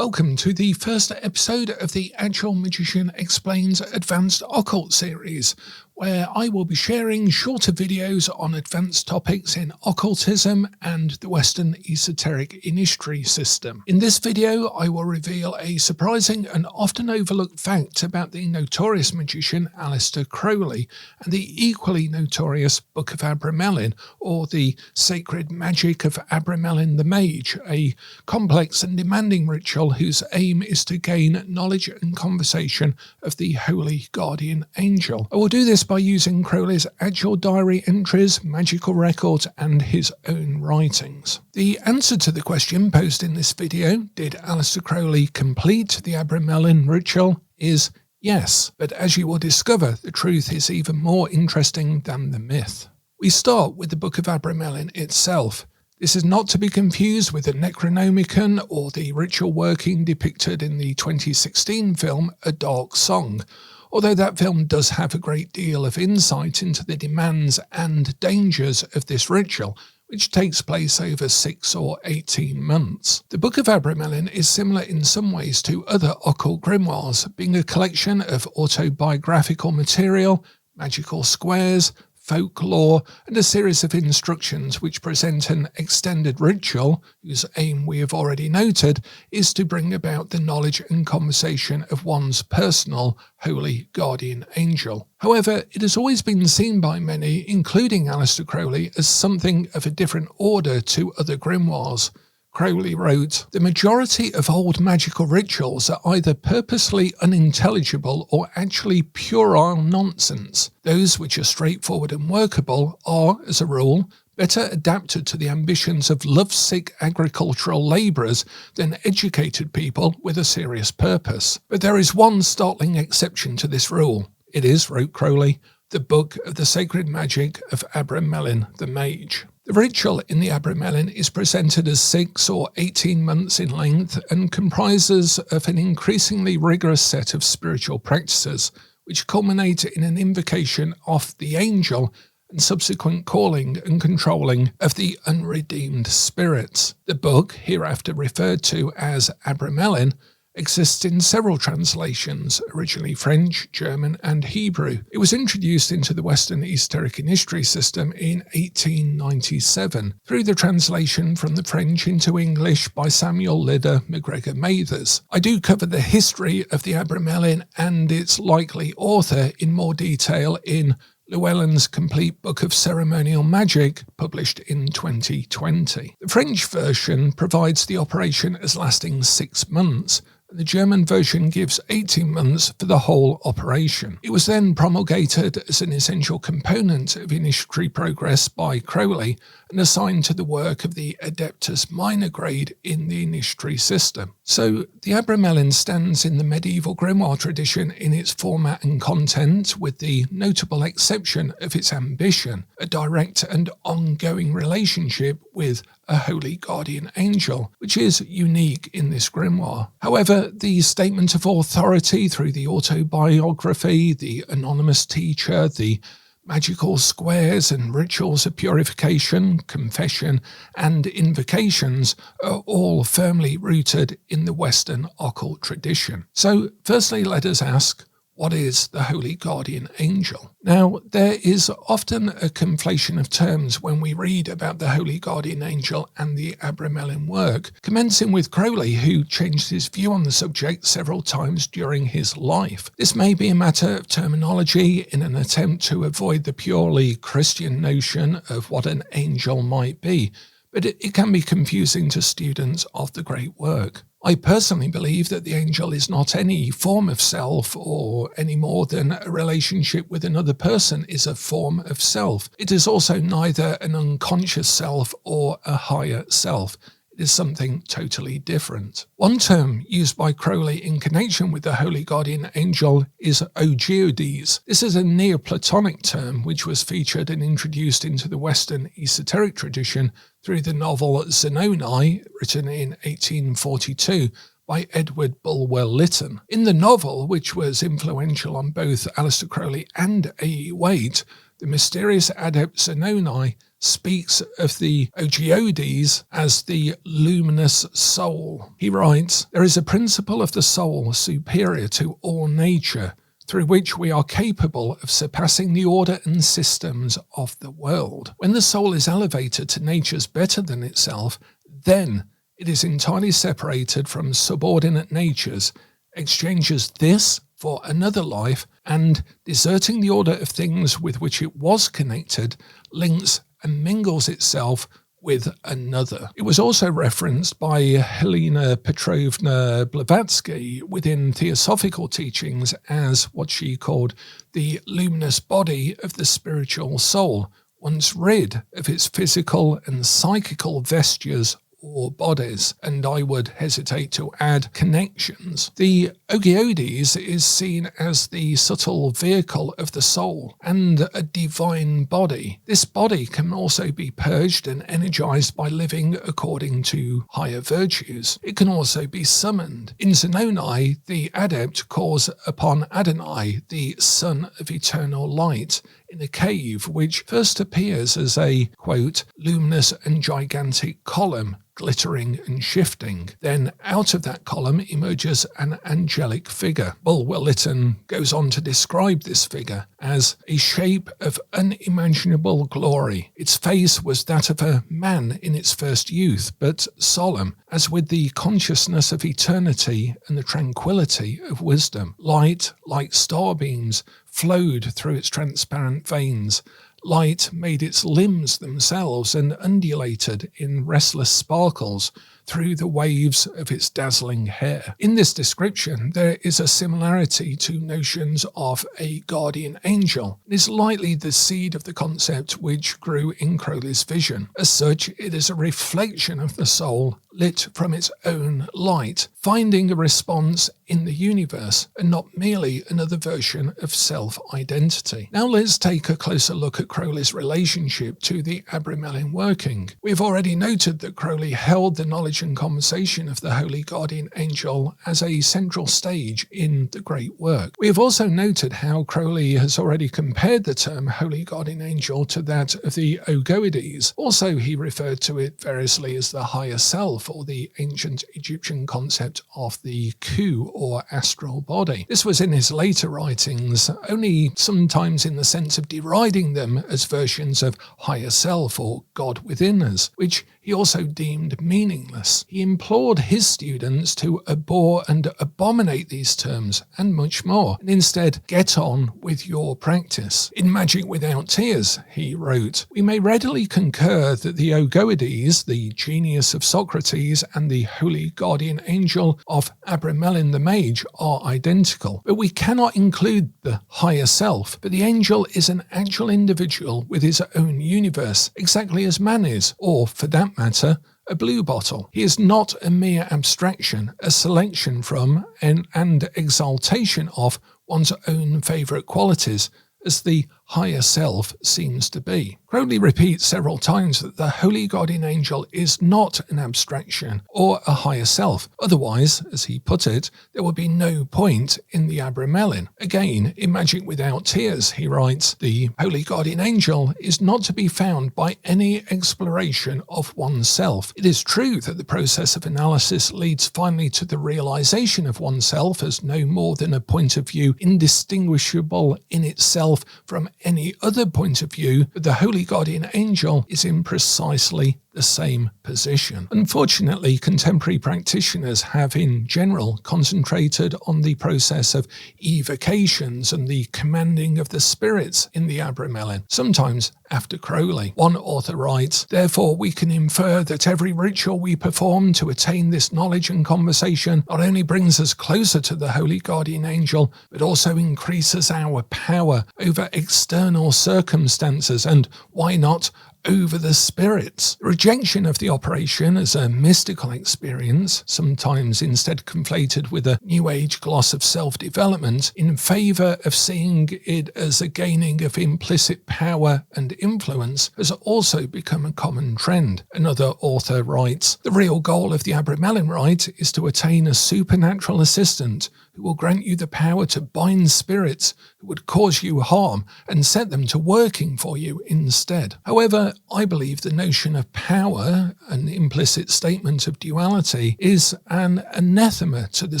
Welcome to the first episode of the Actual Magician Explains Advanced Occult series, where I will be sharing shorter videos on advanced topics in occultism and the Western Esoteric Initiatory System. In this video, I will reveal a surprising and often overlooked fact about the notorious magician Aleister Crowley and the equally notorious Book of Abramelin, or the Sacred Magic of Abramelin the Mage, a complex and demanding ritual whose aim is to gain knowledge and conversation of the Holy Guardian Angel. I will do this by using Crowley's actual diary entries, magical records, and his own writings. The answer to the question posed in this video, did Aleister Crowley complete the Abramelin ritual, is yes, but as you will discover, the truth is even more interesting than the myth. We start with the Book of Abramelin itself. This is not to be confused with the Necronomicon or the ritual working depicted in the 2016 film A Dark Song, although that film does have a great deal of insight into the demands and dangers of this ritual, which takes place over 6 or 18 months. The Book of Abramelin is similar in some ways to other occult grimoires, being a collection of autobiographical material, magical squares, folklore, and a series of instructions which present an extended ritual, whose aim we have already noted is to bring about the knowledge and conversation of one's personal holy guardian angel. However, it has always been seen by many, including Aleister Crowley, as something of a different order to other grimoires. Crowley wrote, "The majority of old magical rituals are either purposely unintelligible or actually puerile nonsense. Those which are straightforward and workable are, as a rule, better adapted to the ambitions of lovesick agricultural labourers than educated people with a serious purpose. But there is one startling exception to this rule. It is," wrote Crowley, "the Book of the Sacred Magic of Abramelin the Mage." The ritual in the Abramelin is presented as 6 or 18 months in length and comprises of an increasingly rigorous set of spiritual practices, which culminate in an invocation of the angel and subsequent calling and controlling of the unredeemed spirits. The book, hereafter referred to as Abramelin, exists in several translations, originally French, German, and Hebrew. It was introduced into the Western Esoteric Initiatory System in 1897 through the translation from the French into English by Samuel Lidder MacGregor Mathers. I do cover the history of the Abramelin and its likely author in more detail in Llewellyn's Complete Book of Ceremonial Magic, published in 2020. The French version provides the operation as lasting 6 months, and the German version gives 18 months for the whole operation. It was then promulgated as an essential component of initiatory progress by Crowley and assigned to the work of the Adeptus Minor grade in the initiatory system. So the Abramelin stands in the medieval grimoire tradition in its format and content, with the notable exception of its ambition, a direct and ongoing relationship with a holy guardian angel, which is unique in this grimoire. However, the statement of authority through the autobiography, the anonymous teacher, the magical squares and rituals of purification, confession, and invocations are all firmly rooted in the Western occult tradition. So, firstly, let us ask, what is the Holy Guardian Angel? Now, there is often a conflation of terms when we read about the Holy Guardian Angel and the Abramelin work, commencing with Crowley, who changed his view on the subject several times during his life. This may be a matter of terminology in an attempt to avoid the purely Christian notion of what an angel might be, but it can be confusing to students of the great work. I personally believe that the angel is not any form of self, or any more than a relationship with another person is a form of self. It is also neither an unconscious self or a higher self. It is something totally different. One term used by Crowley in connection with the Holy Guardian Angel is Ogeudes. This is a Neoplatonic term which was featured and introduced into the Western esoteric tradition through the novel Zanoni, written in 1842 by Edward Bulwer Lytton. In the novel, which was influential on both Aleister Crowley and A.E. Waite, the mysterious adept Zanoni speaks of the Occult as the luminous soul. He writes, "There is a principle of the soul superior to all nature, through which we are capable of surpassing the order and systems of the world. When the soul is elevated to natures better than itself, then it is entirely separated from subordinate natures, exchanges this for another life, and, deserting the order of things with which it was connected, links and mingles itself with another." It was also referenced by Helena Petrovna Blavatsky within Theosophical teachings as what she called the luminous body of the spiritual soul, once rid of its physical and psychical vestures or bodies, and I would hesitate to add connections. The Ogyodes is seen as the subtle vehicle of the soul and a divine body. This body can also be purged and energized by living according to higher virtues. It can also be summoned. In Zanoni, the adept calls upon Adonai, the son of eternal light, in a cave which first appears as a, quote, luminous and gigantic column, glittering and shifting. Then out of that column emerges an angelic figure. Bulwer Lytton goes on to describe this figure as a shape of unimaginable glory. Its face was that of a man in its first youth, but solemn, as with the consciousness of eternity and the tranquility of wisdom. Light, like starbeams, flowed through its transparent veins. Light made its limbs themselves and undulated in restless sparkles through the waves of its dazzling hair. In this description, there is a similarity to notions of a guardian angel. It is likely the seed of the concept which grew in Crowley's vision. As such, it is a reflection of the soul lit from its own light, finding a response in the universe and not merely another version of self-identity. Now let's take a closer look at Crowley's relationship to the Abramelin working. We've already noted that Crowley held the knowledge and conversation of the Holy Guardian Angel as a central stage in the great work. We have also noted how Crowley has already compared the term Holy Guardian Angel to that of the Ogoides. Also, he referred to it variously as the higher self, or the ancient Egyptian concept of the Ku, or astral body. This was in his later writings, only sometimes in the sense of deriding them as versions of higher self or God within us, which he also deemed meaningless. He implored his students to abhor and abominate these terms and much more, and instead get on with your practice. In Magic Without Tears, he wrote, "We may readily concur that the Ogoides, the genius of Socrates, and the holy guardian angel of Abramelin the Mage are identical, but we cannot include the higher self. But the angel is an actual individual with his own universe, exactly as man is, or, for that matter, a blue bottle. He is not a mere abstraction, a selection from and exaltation of one's own favourite qualities, as the higher self seems to be." Crowley repeats several times that the Holy Guardian Angel is not an abstraction or a higher self. Otherwise, as he put it, there would be no point in the Abramelin. Again, in Magic Without Tears, he writes, "The Holy Guardian Angel is not to be found by any exploration of oneself. It is true that the process of analysis leads finally to the realization of oneself as no more than a point of view indistinguishable in itself from any other point of view, but the Holy Guardian Angel is in precisely the same position." Unfortunately, contemporary practitioners have in general concentrated on the process of evocations and the commanding of the spirits in the Abramelin, sometimes after Crowley. One author writes, "Therefore we can infer that every ritual we perform to attain this knowledge and conversation not only brings us closer to the Holy Guardian Angel, but also increases our power over external circumstances and, why not, over the spirits. The rejection of the operation as a mystical experience, sometimes instead conflated with a New Age gloss of self-development, in favour of seeing it as a gaining of implicit power and influence, has also become a common trend. Another author writes, "The real goal of the Abramelin rite is to attain a supernatural assistant who will grant you the power to bind spirits who would cause you harm and set them to working for you instead." However, I believe the notion of power, an implicit statement of duality, is an anathema to the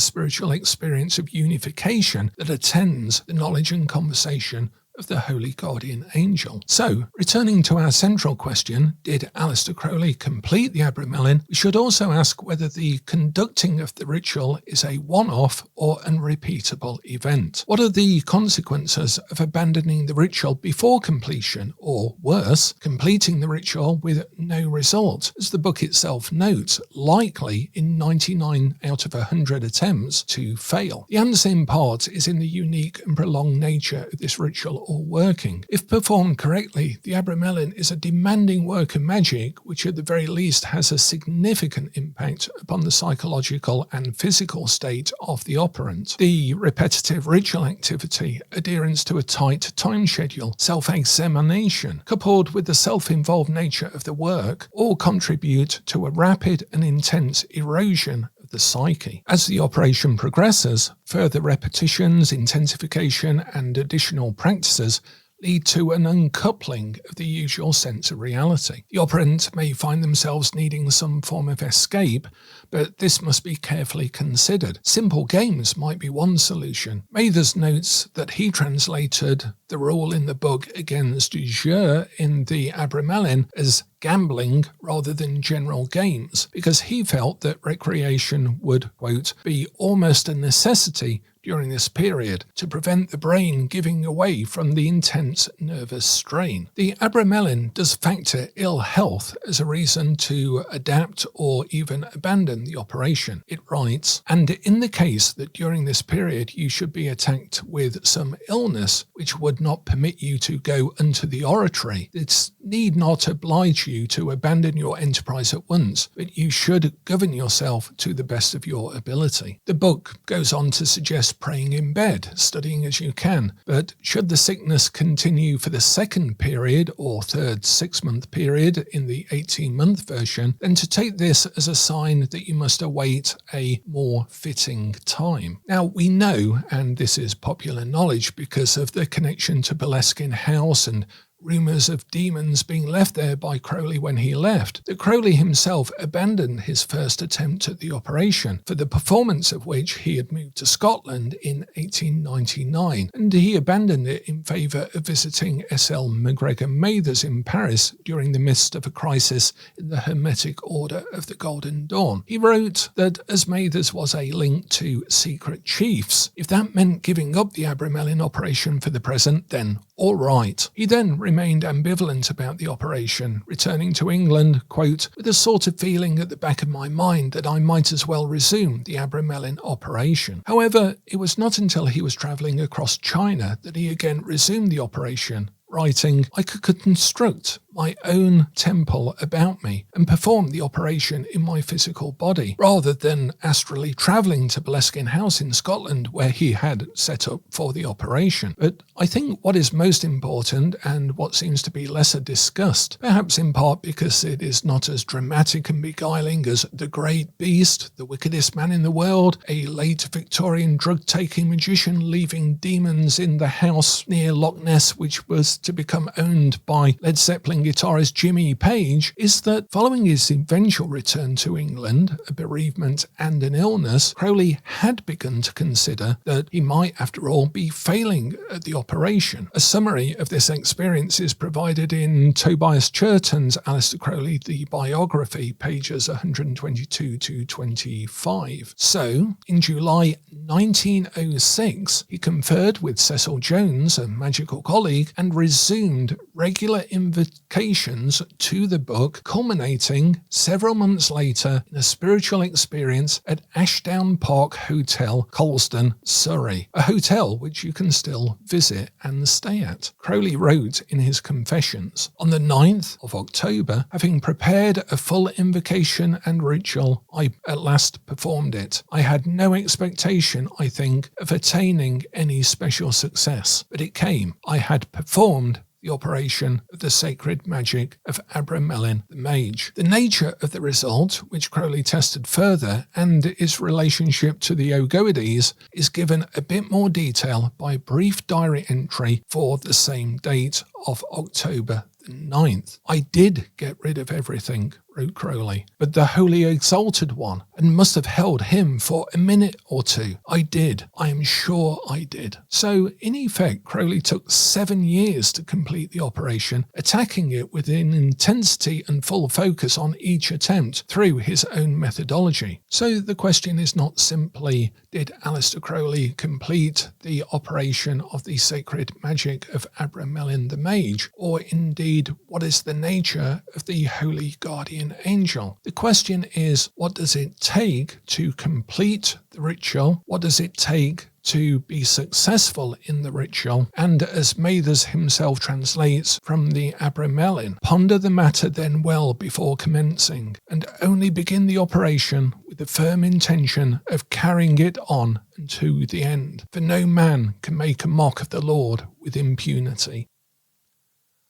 spiritual experience of unification that attends the knowledge and conversation of the Holy Guardian Angel. So, returning to our central question, did Aleister Crowley complete the Abramelin? We should also ask whether the conducting of the ritual is a one-off or unrepeatable event. What are the consequences of abandoning the ritual before completion, or worse, completing the ritual with no result? As the book itself notes, likely in 99 out of 100 attempts to fail. The answer in part is in the unique and prolonged nature of this ritual or working. If performed correctly, the Abramelin is a demanding work of magic which at the very least has a significant impact upon the psychological and physical state of the operant. The repetitive ritual activity, adherence to a tight time schedule, self-examination, coupled with the self-involved nature of the work, all contribute to a rapid and intense erosion the psyche. As the operation progresses, further repetitions, intensification, and additional practices lead to an uncoupling of the usual sense of reality. The operant may find themselves needing some form of escape, but this must be carefully considered. Simple games might be one solution. Mathers notes that he translated the rule in the book against jeu in the Abramelin as gambling rather than general games, because he felt that recreation would, quote, be almost a necessity during this period to prevent the brain giving away from the intense nervous strain. The Abramelin does factor ill health as a reason to adapt or even abandon the operation. It writes, "And in the case that during this period you should be attacked with some illness which would not permit you to go unto the oratory, it need not oblige you to abandon your enterprise at once, but you should govern yourself to the best of your ability." The book goes on to suggest praying in bed, studying as you can, but should the sickness continue for the second period or third 6-month period in the 18-month version, then to take this as a sign that you must await a more fitting time. Now we know, and this is popular knowledge because of the connection to Boleskine House and rumours of demons being left there by Crowley when he left, that Crowley himself abandoned his first attempt at the operation, for the performance of which he had moved to Scotland in 1899, and he abandoned it in favour of visiting S.L. MacGregor Mathers in Paris during the midst of a crisis in the Hermetic Order of the Golden Dawn. He wrote that as Mathers was a link to secret chiefs, if that meant giving up the Abramelin operation for the present, then all right. He then remained ambivalent about the operation, returning to England, quote, "with a sort of feeling at the back of my mind that I might as well resume the Abramelin operation." However, it was not until he was travelling across China that he again resumed the operation, writing, "I could construct my own temple about me and perform the operation in my physical body, rather than astrally travelling to Boleskine House in Scotland where he had set up for the operation." But I think what is most important, and what seems to be lesser discussed, perhaps in part because it is not as dramatic and beguiling as The Great Beast, the wickedest man in the world, a late Victorian drug-taking magician leaving demons in the house near Loch Ness which was to become owned by Led Zeppelin guitarist Jimmy Page, is that following his eventual return to England, a bereavement and an illness, Crowley had begun to consider that he might after all be failing at the operation. A summary of this experience is provided in Tobias Churton's Aleister Crowley, the biography, pages 122 to 25. So, in July 1906, he conferred with Cecil Jones, a magical colleague, and resumed regular invocations to the book, culminating several months later in a spiritual experience at Ashdown Park Hotel, Colston, Surrey, a hotel which you can still visit and stay at. Crowley wrote in his confessions, "On the 9th of October, having prepared a full invocation and ritual, I at last performed it. I had no expectation, I think, of attaining any special success, but it came. I had performed the operation of the sacred magic of Abramelin the mage." The nature of the result, which Crowley tested further, and its relationship to the Ogoides, is given a bit more detail by a brief diary entry for the same date of October the 9th. "I did get rid of everything," wrote Crowley, "but the Holy Exalted One, and must have held him for a minute or two. I did. I am sure I did." So, in effect, Crowley took 7 years to complete the operation, attacking it with an intensity and full focus on each attempt through his own methodology. So the question is not simply, did Aleister Crowley complete the operation of the sacred magic of Abramelin the mage, or indeed, what is the nature of the holy guardian angel? The question is, what does it take to complete the ritual? What does it take to be successful in the ritual? And as Mathers himself translates from the Abramelin, "Ponder the matter then well before commencing, and only begin the operation with the firm intention of carrying it on to the end. For no man can make a mock of the Lord with impunity."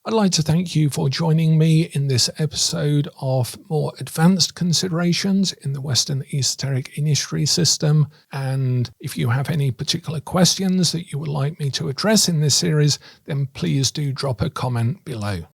I'd like to thank you for joining me in this episode of more advanced considerations in the Western Esoteric Initiatory System, and if you have any particular questions that you would like me to address in this series, then please do drop a comment below.